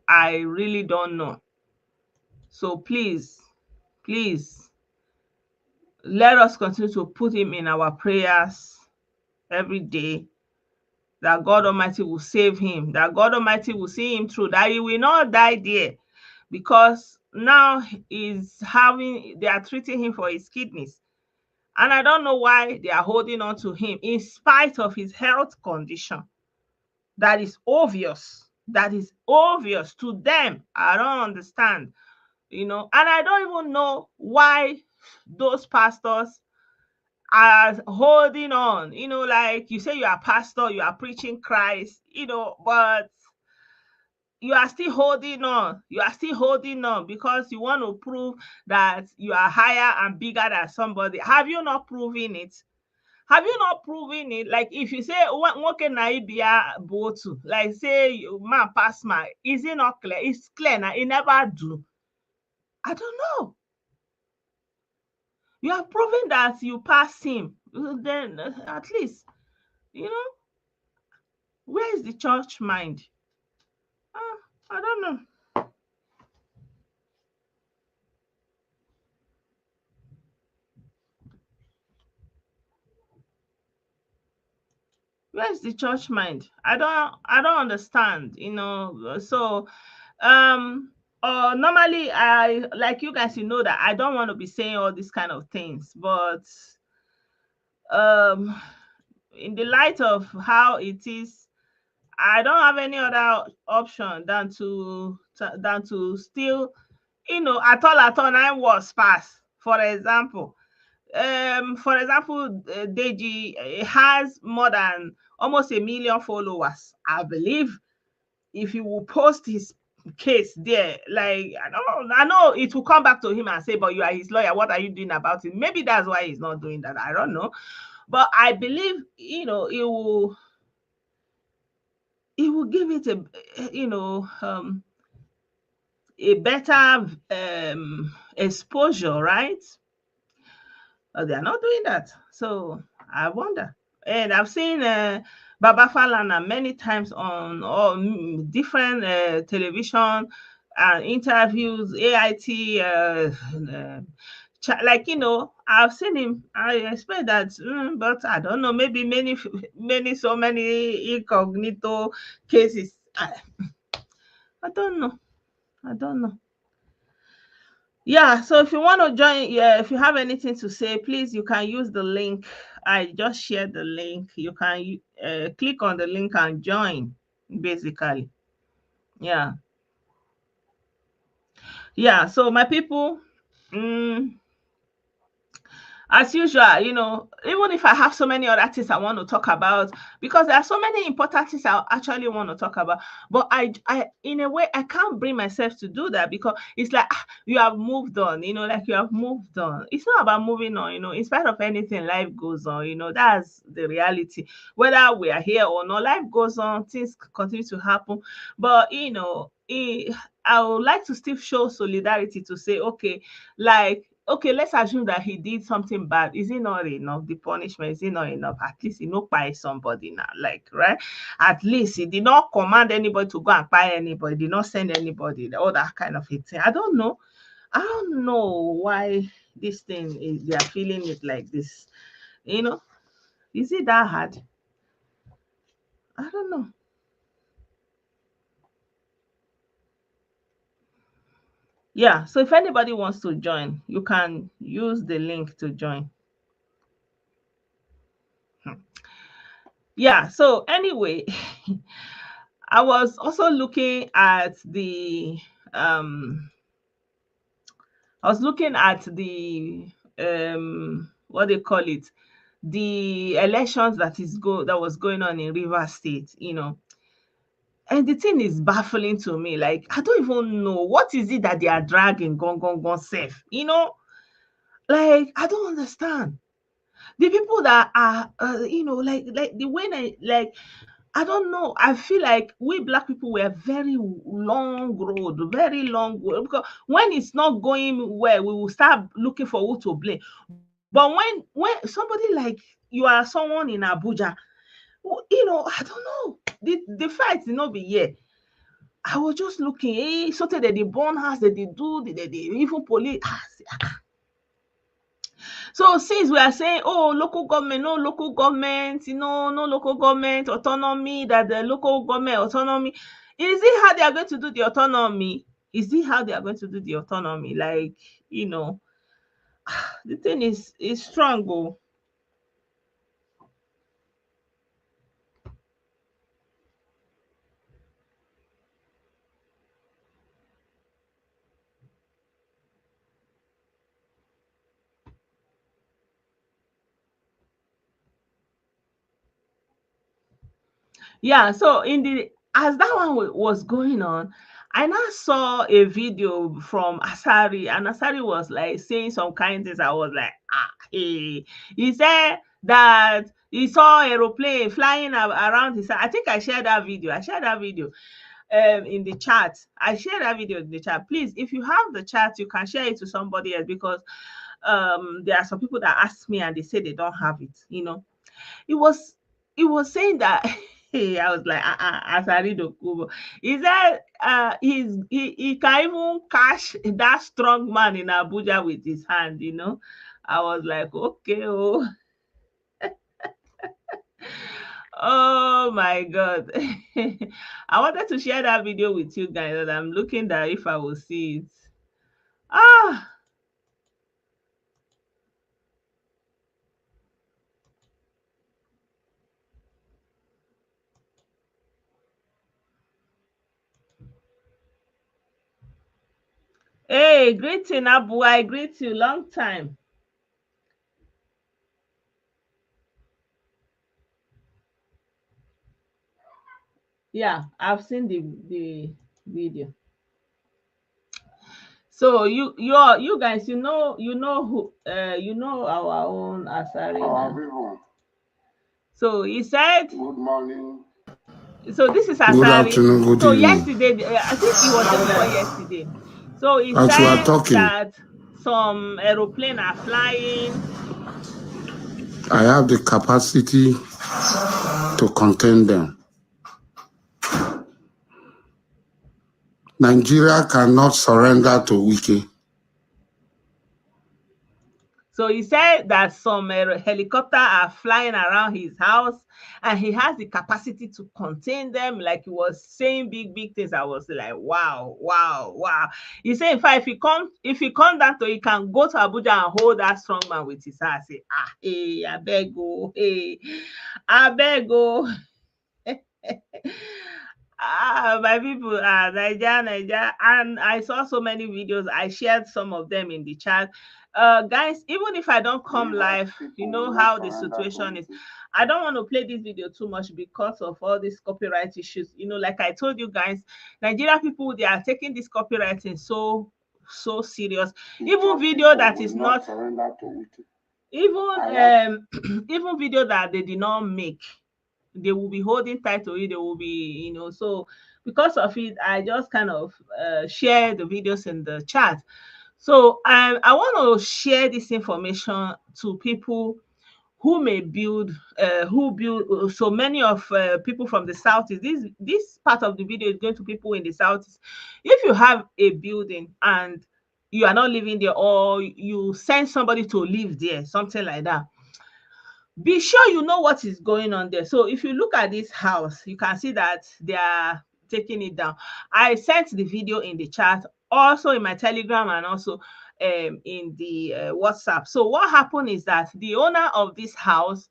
I really don't know. So please, please, let us continue to put him in our prayers every day, that God Almighty will save him, that God Almighty will see him through, that he will not die there, because now they are treating him for his kidneys. And I don't know why they are holding on to him in spite of his health condition. That is obvious. That is obvious to them. I don't understand, and I don't even know why those pastors are holding on. Like you say, you are pastor, you are preaching Christ, but you are still holding on. You are still holding on because you want to prove that you are higher and bigger than somebody. Have you not proven it? Have you not proven it? Like if you say nwoke na ibia botu, like say man pass man, is it not clear? It's clear now. It never do. I don't know. You have proven that you pass him. Then at least, you know, where is the church mind? I don't know. Where's the church mind? I don't understand, So um normally, I like you guys, that I don't want to be saying all these kind of things, but um in the light of how it is, I don't have any other option than to still, at all I was pass. For example, Deji has more than almost 1 million followers. I believe if he will post his case there, like I know it will come back to him and say, but you are his lawyer, what are you doing about it? Maybe that's why he's not doing that. I don't know. But I believe, it will give it a better exposure, right? They are not doing that. So I wonder. And I've seen Baba Falana many times on different television interviews, AIT, like, I've seen him. I expect that, but I don't know. Maybe so many incognito cases. I don't know. I don't know. Yeah, so if you want to join, yeah, if you have anything to say, please, you can use the link. I just shared the link. You can click on the link and join, basically. Yeah. Yeah. So, my people, mm, as usual, even if I have so many other things I want to talk about, because there are so many important things I actually want to talk about, but in a way, I can't bring myself to do that, because it's like, you have moved on, like you have moved on. It's not about moving on, in spite of anything, life goes on, that's the reality. Whether we are here or not, life goes on, things continue to happen. But, I would like to still show solidarity to say, okay, like, okay, let's assume that he did something bad. Is it not enough? The punishment, is it not enough? At least he not buy somebody now, like, right? At least he did not command anybody to go and buy anybody, did not send anybody, all that kind of a thing. I don't know. I don't know why this thing is, they are feeling it like this. You know, is it that hard? I don't know. Yeah, so if anybody wants to join, you can use the link to join. Yeah, so anyway, I was also looking at um what they call it, the elections that was going on in River State, and the thing is baffling to me. Like, I don't even know what is it that they are dragging gone safe, like, I don't understand. The people that are like the way like, I don't know. I feel like we black people were very long road, because when it's not going well, we will start looking for who to blame. But when somebody like, you are someone in Abuja, I don't know. The fight will not be here. I was just looking, so that they burn house, they do, they even police. So since we are saying, oh, local government, no local government, no local government autonomy, that the local government autonomy, is it how they are going to do the autonomy? Is it how they are going to do the autonomy? Like, the thing is strong. Oh. Yeah, so in the as that one was going on, I now saw a video from Asari, and Asari was like saying some kind things. I was like, hey. He said that he saw aeroplane flying around his. I think I shared that video. In the chat. I shared that video in the chat. Please, if you have the chat, you can share it to somebody else, because there are some people that ask me and they say they don't have it. It was it was saying that I was like, Asari Dokubo. He said he can even catch that strong man in Abuja with his hand. I was like, okay, oh. Oh my god. I wanted to share that video with you guys, and I'm looking that if I will see it. Ah, hey, greeting Abu. I greet you, long time. Yeah, I've seen the video. So you guys, who our own Asari now. So he said, good morning. So this is Good Asari. afternoon, good So evening. yesterday, I think it was day before yesterday. So he As we are said talking, that some aeroplane are flying. I have the capacity to contain them. Nigeria cannot surrender to Wiki. So he said that some helicopter are flying around his house, and he has the capacity to contain them. Like he was saying big things. I was like, wow, wow, wow. He said, in fact, if he come down to, he can go to Abuja and hold that strong man with his hand. Say, hey, I beg go, hey, I beg go. My people are Nigeria, and I saw so many videos. I shared some of them in the chat. Guys, even if I don't come live, you know how the situation is. I don't want to play this video too much because of all these copyright issues. Like I told you guys, Nigeria people, they are taking this copywriting so serious. Even video that is not even even video that they did not make, they will be holding tight to it. They will be, so because of it, I just kind of share the videos in the chat. So I want to share this information to people who may build, who build. So many of people from the south is this part of the video is going to people in the south. If you have a building and you are not living there, or you send somebody to live there, something like that, be sure you know what is going on there. So if you look at this house, you can see that they are taking it down. I sent the video in the chat, also in my Telegram, and also in the WhatsApp. So what happened is that the owner of this house,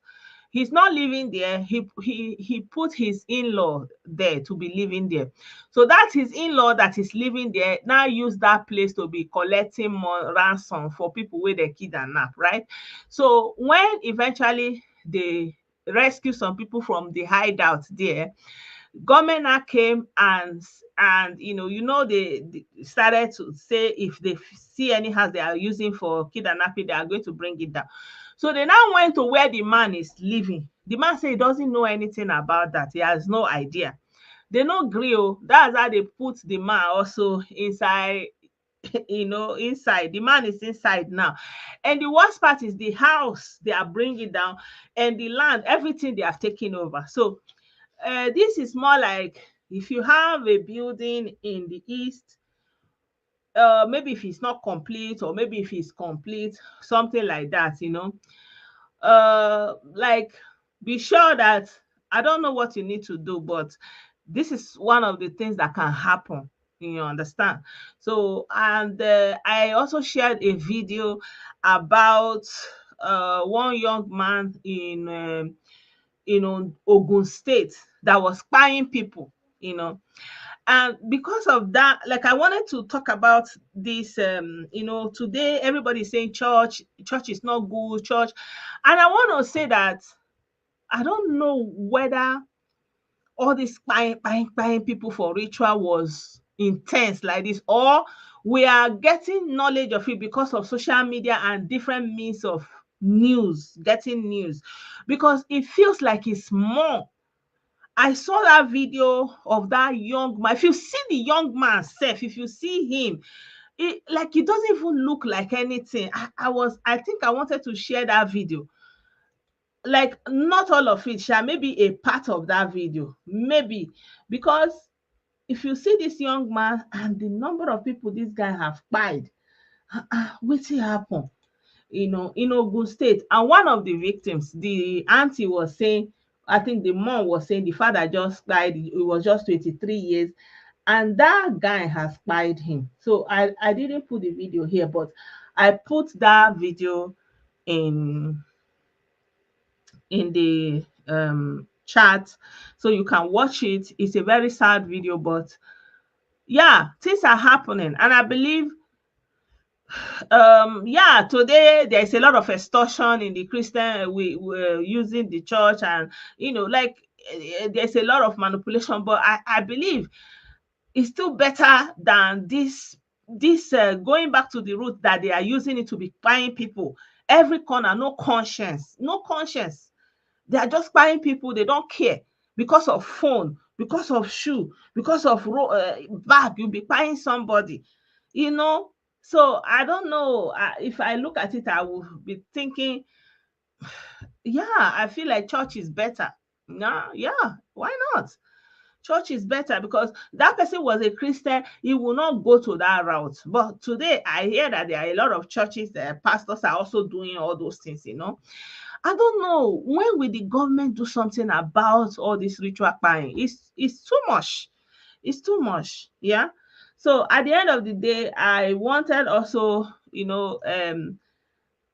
he's not living there. He put his in-law there to be living there. So that's his in-law that is living there now use that place to be collecting more ransom for people where they kidnap, right? So when eventually they rescue some people from the hideout there, government now came and they started to say if they see any house they are using for kidnapping, they are going to bring it down. So they now went to where the man is living. The man said he doesn't know anything about that. He has no idea. They no gree. That's how they put the man also inside. Inside. The man is inside now. And the worst part is the house they are bringing down, and the land, everything they have taken over. So this is more like If you have a building in the east, maybe if it's not complete, or maybe if it's complete, something like that, like, be sure that, I don't know what you need to do, but this is one of the things that can happen. You understand? So, and I also shared a video about one young man in Ogun State that was spying people, you know. And because of that, like, I wanted to talk about this. Today everybody is saying church is not good, church. And I want to say that I don't know whether all this buying people for ritual was intense like this, or we are getting knowledge of it because of social media and different means of getting news, because it feels like it's more. I saw that video of that young man. If you see the young man self, if you see him, it doesn't even look like anything. I think I wanted to share that video. Like, not all of it, maybe a part of that video. Maybe, because if you see this young man and the number of people this guy have spied, wetin happen? In Ogun State. And one of the victims, the auntie was saying, I think the mom was saying the father just died, he was just 23 years, and that guy has spied him. So I didn't put the video here, but I put that video in the chat, so you can watch it. It's a very sad video, but yeah, things are happening. And I believe yeah, today there's a lot of extortion in the Christian. We're using the church, and like, there's a lot of manipulation, but I believe it's still better than this going back to the root, that they are using it to be buying people every corner. No conscience, no conscience. They are just buying people. They don't care, because of phone, because of shoe, because of bag. You'll be buying somebody, you know. So I don't know. If I look at it, I will be thinking, yeah, I feel like church is better. Nah, yeah, why not? Church is better, because that person was a Christian, he will not go to that route. But today I hear that there are a lot of churches, pastors are also doing all those things. I don't know, when will the government do something about all this ritual buying? It's too much. It's too much. Yeah. So at the end of the day, I wanted also,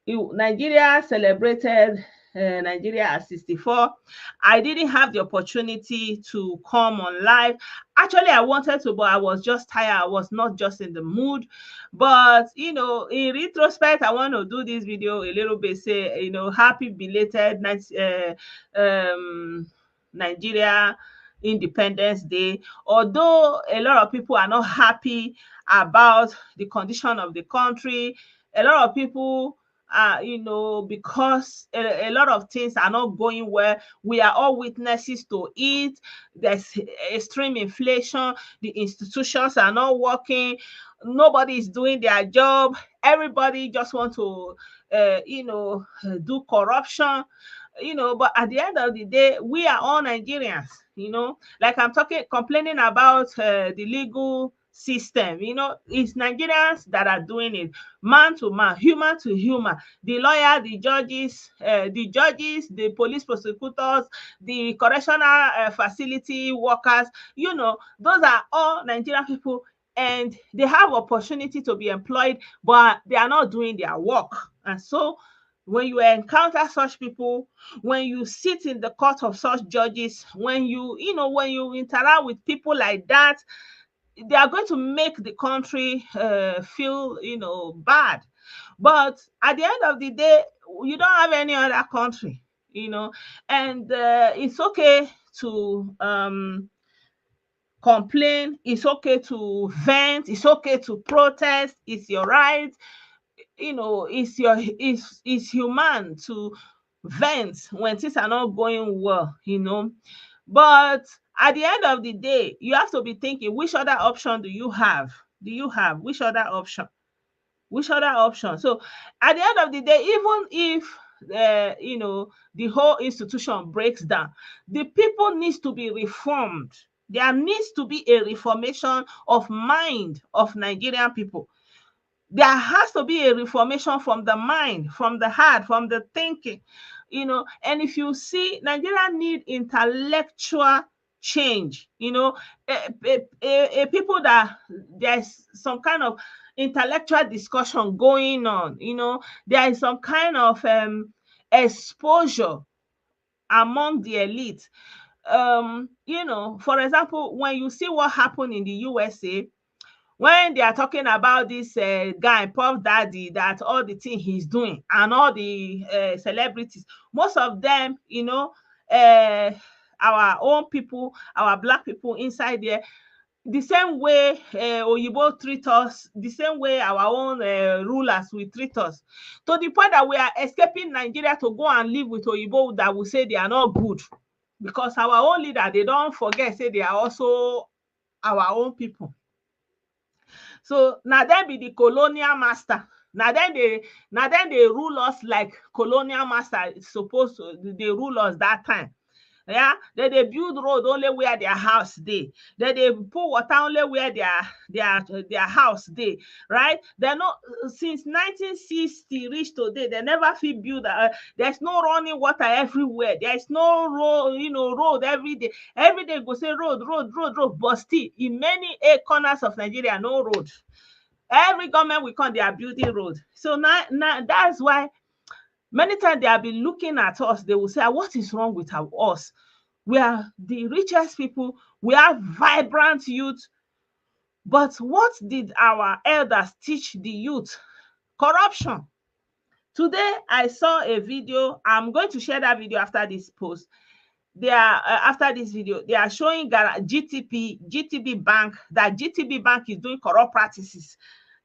Nigeria celebrated Nigeria at 64. I didn't have the opportunity to come on live. Actually, I wanted to, but I was just tired. I was not just in the mood. But, in retrospect, I want to do this video a little bit, say, happy belated Nigeria Independence Day. Although a lot of people are not happy about the condition of the country, a lot of people because a lot of things are not going well. We are all witnesses to it. There's extreme inflation. The institutions are not working. Nobody is doing their job. Everybody just want to, do corruption. But at the end of the day, we are all Nigerians. Like, I'm complaining about the legal system. It's Nigerians that are doing it, man to man, human to human. The lawyer, the police prosecutors, the correctional facility workers, those are all Nigerian people, and they have opportunity to be employed, but they are not doing their work. And so when you encounter such people, when you sit in the court of such judges, when you interact with people like that, they are going to make the country feel bad. But at the end of the day, you don't have any other country, and it's okay to complain, it's okay to vent, it's okay to protest, it's your right. It's human to vent when things are not going well. But at the end of the day, you have to be thinking, which other option do you have? Which other option? Which other option? So at the end of the day, even if the whole institution breaks down, the people needs to be reformed. There needs to be a reformation of mind of Nigerian people. There has to be a reformation from the mind, from the heart, from the thinking, and if you see, Nigeria need intellectual change, a people that there's some kind of intellectual discussion going on, there is some kind of exposure among the elite. For example, when you see what happened in the USA, when they are talking about this guy Puff Daddy, that all the thing he's doing and all the celebrities, most of them, uh, our own people, our black people inside there, the same way Oyibo treat us, the same way our own rulers will treat us, to the point that we are escaping Nigeria to go and live with Oyibo that will say they are not good, because our own leader, they don't forget, say they are also our own people. So now dem be the colonial master. Now then they rule us like colonial master supposed to they rule us that time. Yeah, they build road only where their house dey. They put water only where their house dey, right? They no, since 1960 reach today, they never fit build. There's no running water everywhere. There's no road every day. Every day go say road, but still in many corners of Nigeria no road. Every government will come, they are building road. So now that's why many times they have been looking at us, they will say, what is wrong with us? We are the richest people, we have vibrant youth, but what did our elders teach the youth? Corruption. Today I saw a video, I'm going to share that video after this post. They are after this video, they are showing GTB Bank, that GTB Bank is doing corrupt practices.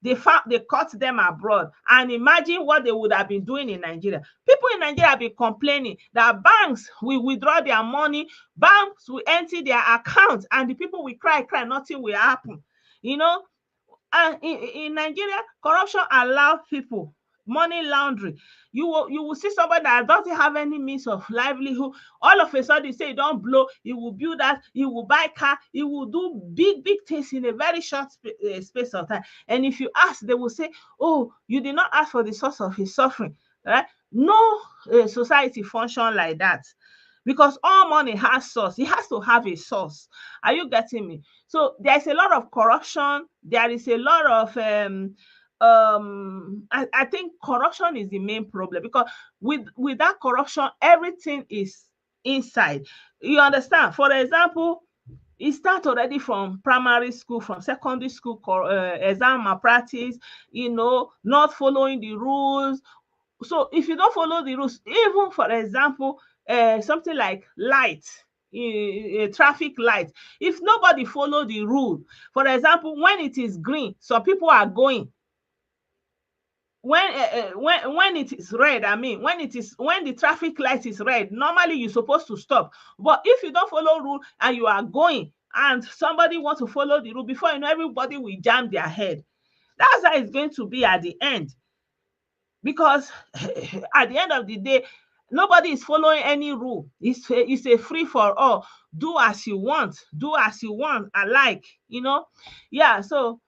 They caught them abroad, and imagine what they would have been doing in Nigeria. People in Nigeria have been complaining that banks will withdraw their money, banks will empty their accounts, and the people will cry, nothing will happen. And in Nigeria, corruption allows people money laundering. You will see somebody that doesn't have any means of livelihood. All of a sudden, you say you don't blow, he will build that, he will buy car, he will do big things in a very short space of time. And if you ask, they will say, oh, you did not ask for the source of his suffering. Right? No society function like that, because all money has source. It has to have a source. Are you getting me? So there's a lot of corruption. There is a lot of I think corruption is the main problem, because with that corruption, everything is inside. You understand? For example, it starts already from primary school, from secondary school, exam malpractice, not following the rules. So if you don't follow the rules, even for example, something like light, a traffic light, if nobody follow the rule, for example, when it is green, some people are going. When it is red, when the traffic light is red, normally you're supposed to stop. But if you don't follow rule and you are going, and somebody wants to follow the rule, before you know, everybody will jam their head. That's how it's going to be at the end, because at the end of the day, nobody is following any rule. It's a free for all. Do as you want, alike. Yeah. So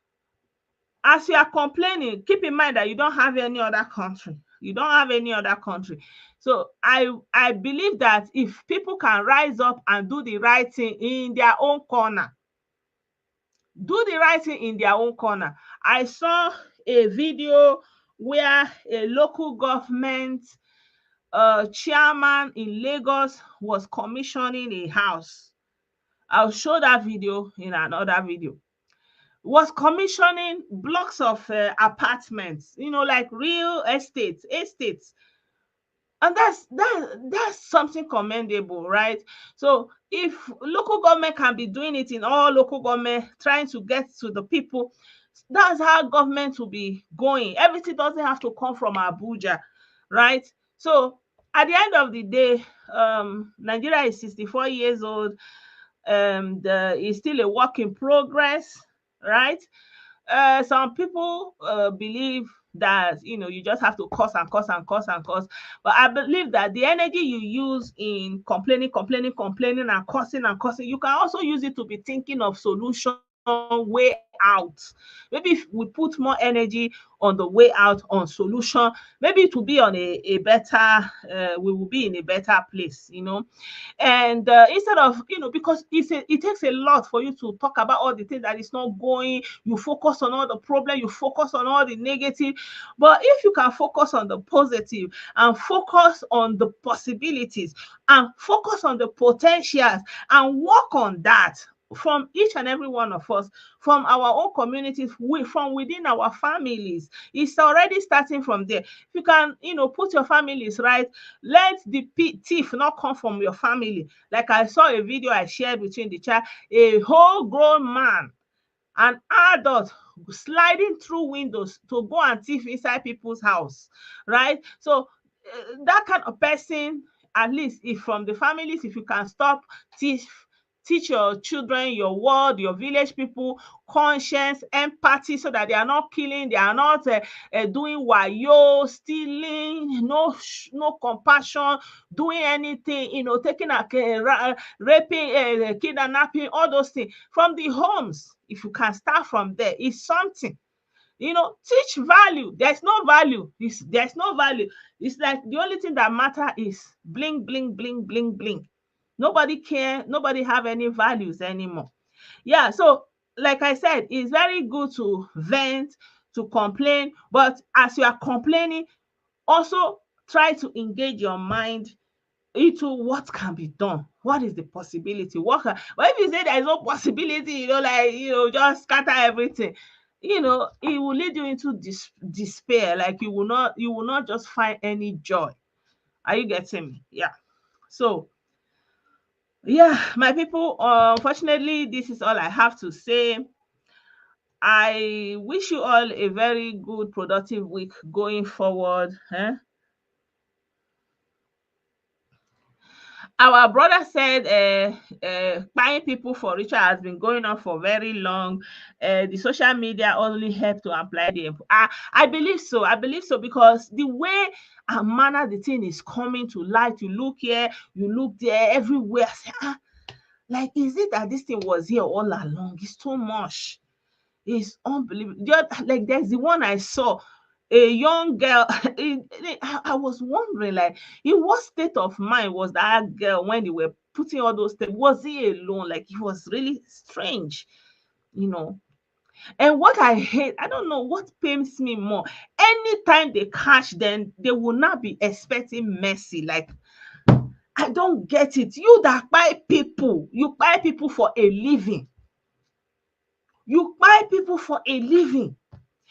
as you are complaining, keep in mind that you don't have any other country. So I believe that if people can rise up and do the right thing in their own corner, I saw a video where a local government chairman in Lagos was commissioning a house. I'll show that video in another video. Was commissioning blocks of apartments, like real estates. And that's something commendable, right? So if local government can be doing it in all local government, trying to get to the people, that's how government will be going. Everything doesn't have to come from Abuja, right? So at the end of the day, Nigeria is 64 years old. It's still a work in progress, right? Some people believe that you just have to curse and curse and curse and curse, but I believe that the energy you use in complaining and cursing, you can also use it to be thinking of solution, way out. Maybe if we put more energy on the way out, on solution, maybe it will be on a better, we will be in a better place. And instead of, because it takes a lot for you to talk about all the things that is not going, you focus on all the problem, you focus on all the negative. But if you can focus on the positive, and focus on the possibilities, and focus on the potentials, and work on that from each and every one of us, from our own communities, from within our families, it's already starting from there. If you can, put your families right, let the thief not come from your family. Like I saw a video I shared between the chat, a whole grown man, an adult, sliding through windows to go and thief inside people's house, right? So that kind of person, at least if from the families, if you can stop thief, teach your children, your world, your village people conscience, empathy, so that they are not killing, they are not doing wayo, stealing, no compassion, doing anything, taking raping, kidnapping, all those things from the homes. If you can start from there, it's something. Teach value. There's no value. There's no value. It's like the only thing that matter is bling, bling, bling, bling, bling. Nobody care. Nobody have any values anymore. Yeah. So, like I said, it's very good to vent, to complain, but as you are complaining, also try to engage your mind into what can be done. What is the possibility? But if you say there is no possibility, just scatter everything, it will lead you into despair. Like you will not just find any joy. Are you getting me? Yeah. So, yeah, my people, unfortunately, this is all I have to say. I wish you all a very good, productive week going forward. Our brother said buying people for ritual has been going on for very long. The social media only help to apply the I believe so. I believe so, because the way and manner the thing is coming to light, you look here, you look there, everywhere. Say, like, is it that this thing was here all along? It's too much. It's unbelievable. Just like there's the one I saw, a young girl. I was wondering, like, in what state of mind was that girl when they were putting all those things? Was he alone? Like, it was really strange, you know. And what I hate, I don't know what pains me more. Anytime they catch them, they will not be expecting mercy. Like, I don't get it. You that buy people, you buy people for a living. You buy people for a living.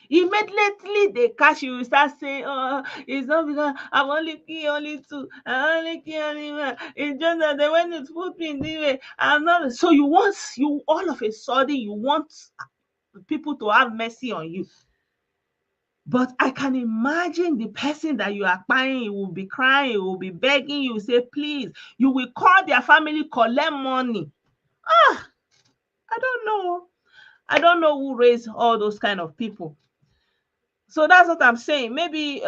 Immediately they catch you, you start saying, "Oh, it's not because I've only killed only two, I only killed only one. It's just that they went to put me in this way. I'm not." So you all of a sudden you want people to have mercy on you. But I can imagine the person that you are buying, you will be crying, you will be begging, you will say, please, you will call their family, collect money. I don't know. I don't know who raised all those kind of people. So that's what I'm saying. Maybe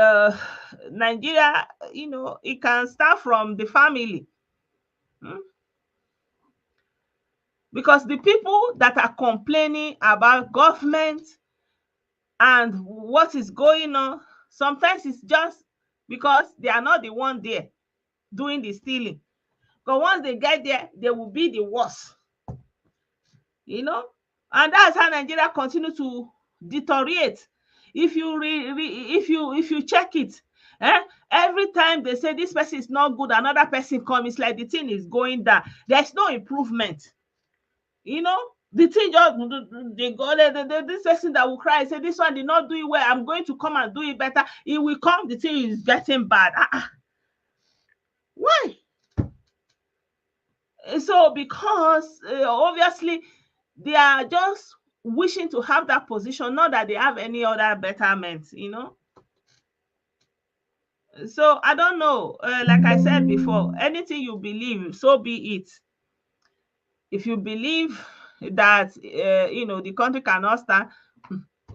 Nigeria, it can start from the family. Hmm? Because the people that are complaining about government and what is going on, sometimes it's just because they are not the one there doing the stealing. But once they get there, they will be the worst. And that's how Nigeria continue to deteriorate. If you check it, every time they say this person is not good, another person comes, it's like the thing is going down. There's no improvement. The thing just, they go there, this person that will cry, say this one did not do it well, I'm going to come and do it better. It will come, the thing is getting bad. Why? So because obviously they are just wishing to have that position, not that they have any other betterment. So I don't know. Like I said before, anything you believe, so be it. If you believe that the country cannot stand,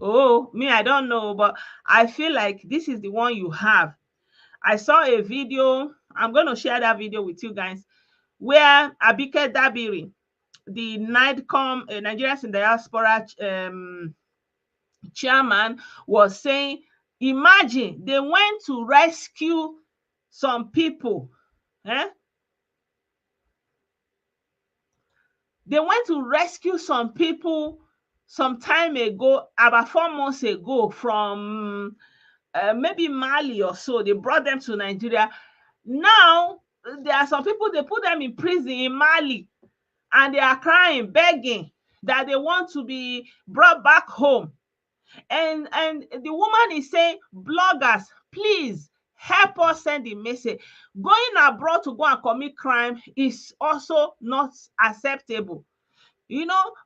Oh, me, I don't know, but I feel like this is the one you have. I saw a video. I'm going to share that video with you guys where Abike Dabiri, the NIDCOM, Nigerians in Diaspora chairman, was saying, imagine they went to rescue some people. Eh? They went to rescue some people some time ago, about 4 months ago, from maybe Mali or so. They brought them to Nigeria. Now, there are some people, they put them in prison in Mali, and they are crying, begging that they want to be brought back home. And the woman is saying, bloggers, please help us send the message. Going abroad to go and commit crime is also not acceptable.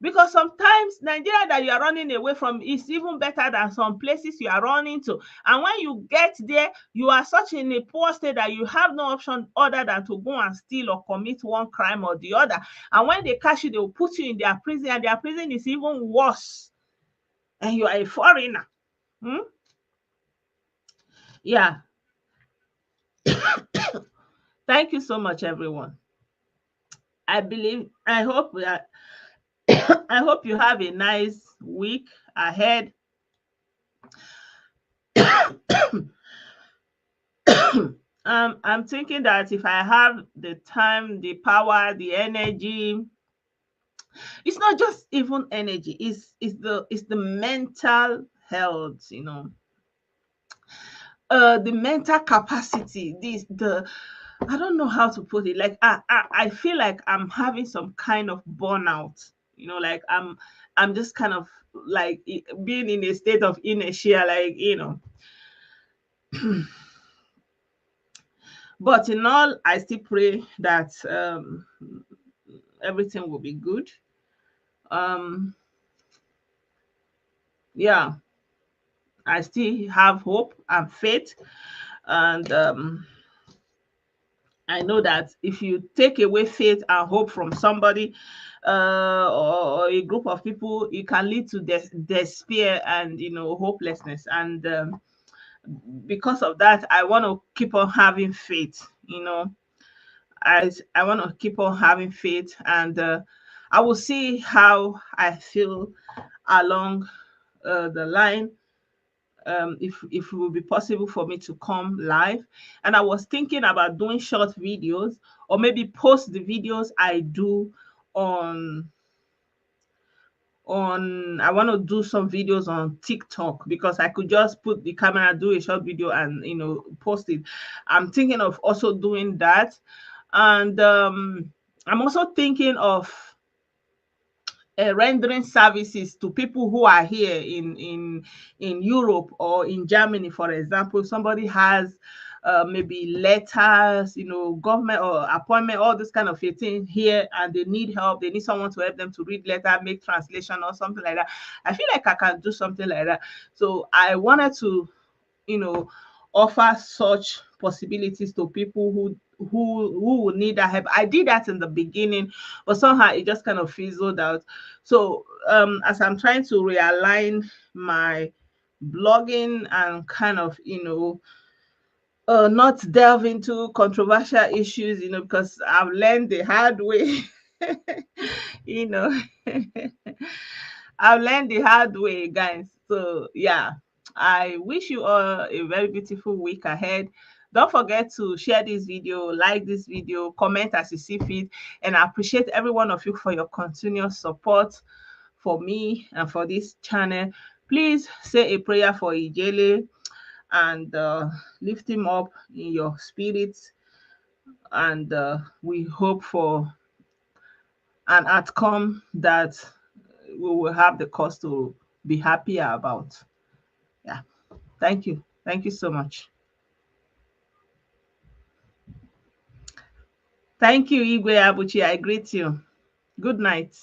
Because sometimes Nigeria that you are running away from is even better than some places you are running to. And when you get there, you are such in a poor state that you have no option other than to go and steal or commit one crime or the other. And when they catch you, they will put you in their prison, and their prison is even worse. And you are a foreigner. Yeah. Thank you so much, everyone. I hope you have a nice week ahead. I'm thinking that if I have the time, the power, the energy, it's not just even energy, it's the mental health, the mental capacity, this the I don't know how to put it. Like I feel like I'm having some kind of burnout. Like I'm just kind of like being in a state of inertia, like But in all, I still pray that everything will be good. Um, yeah, I still have hope and faith, and I know that if you take away faith and hope from somebody, or a group of people, it can lead to despair and hopelessness. And because of that, I want to keep on having faith. I want to keep on having faith, and I will see how I feel along the line. If it will be possible for me to come live. And I was thinking about doing short videos, or maybe post the videos I do on I want to do some videos on TikTok, because I could just put the camera, do a short video, and post it. I'm thinking of also doing that. And I'm also thinking of rendering services to people who are here in Europe or in Germany, for example. Somebody has maybe letters, government or appointment, all this kind of a thing here, and they need help. They need someone to help them to read letter, make translation, or something like that. I feel like I can do something like that. So I wanted to, you know, offer such possibilities to people who would need that help. I did that in the beginning, but somehow it just kind of fizzled out. So as I'm trying to realign my blogging and kind of not delve into controversial issues, because I've learned the hard way. you know I've learned the hard way, guys. So yeah, I wish you all a very beautiful week ahead. Don't forget to share this video, like this video, comment as you see fit, and I appreciate every one of you for your continuous support for me and for this channel. Please say a prayer for Ijele, and lift him up in your spirits, and we hope for an outcome that we will have the cause to be happy about. Yeah. Thank you. Thank you so much. Thank you, Igwe Abuchi. I greet you. Good night.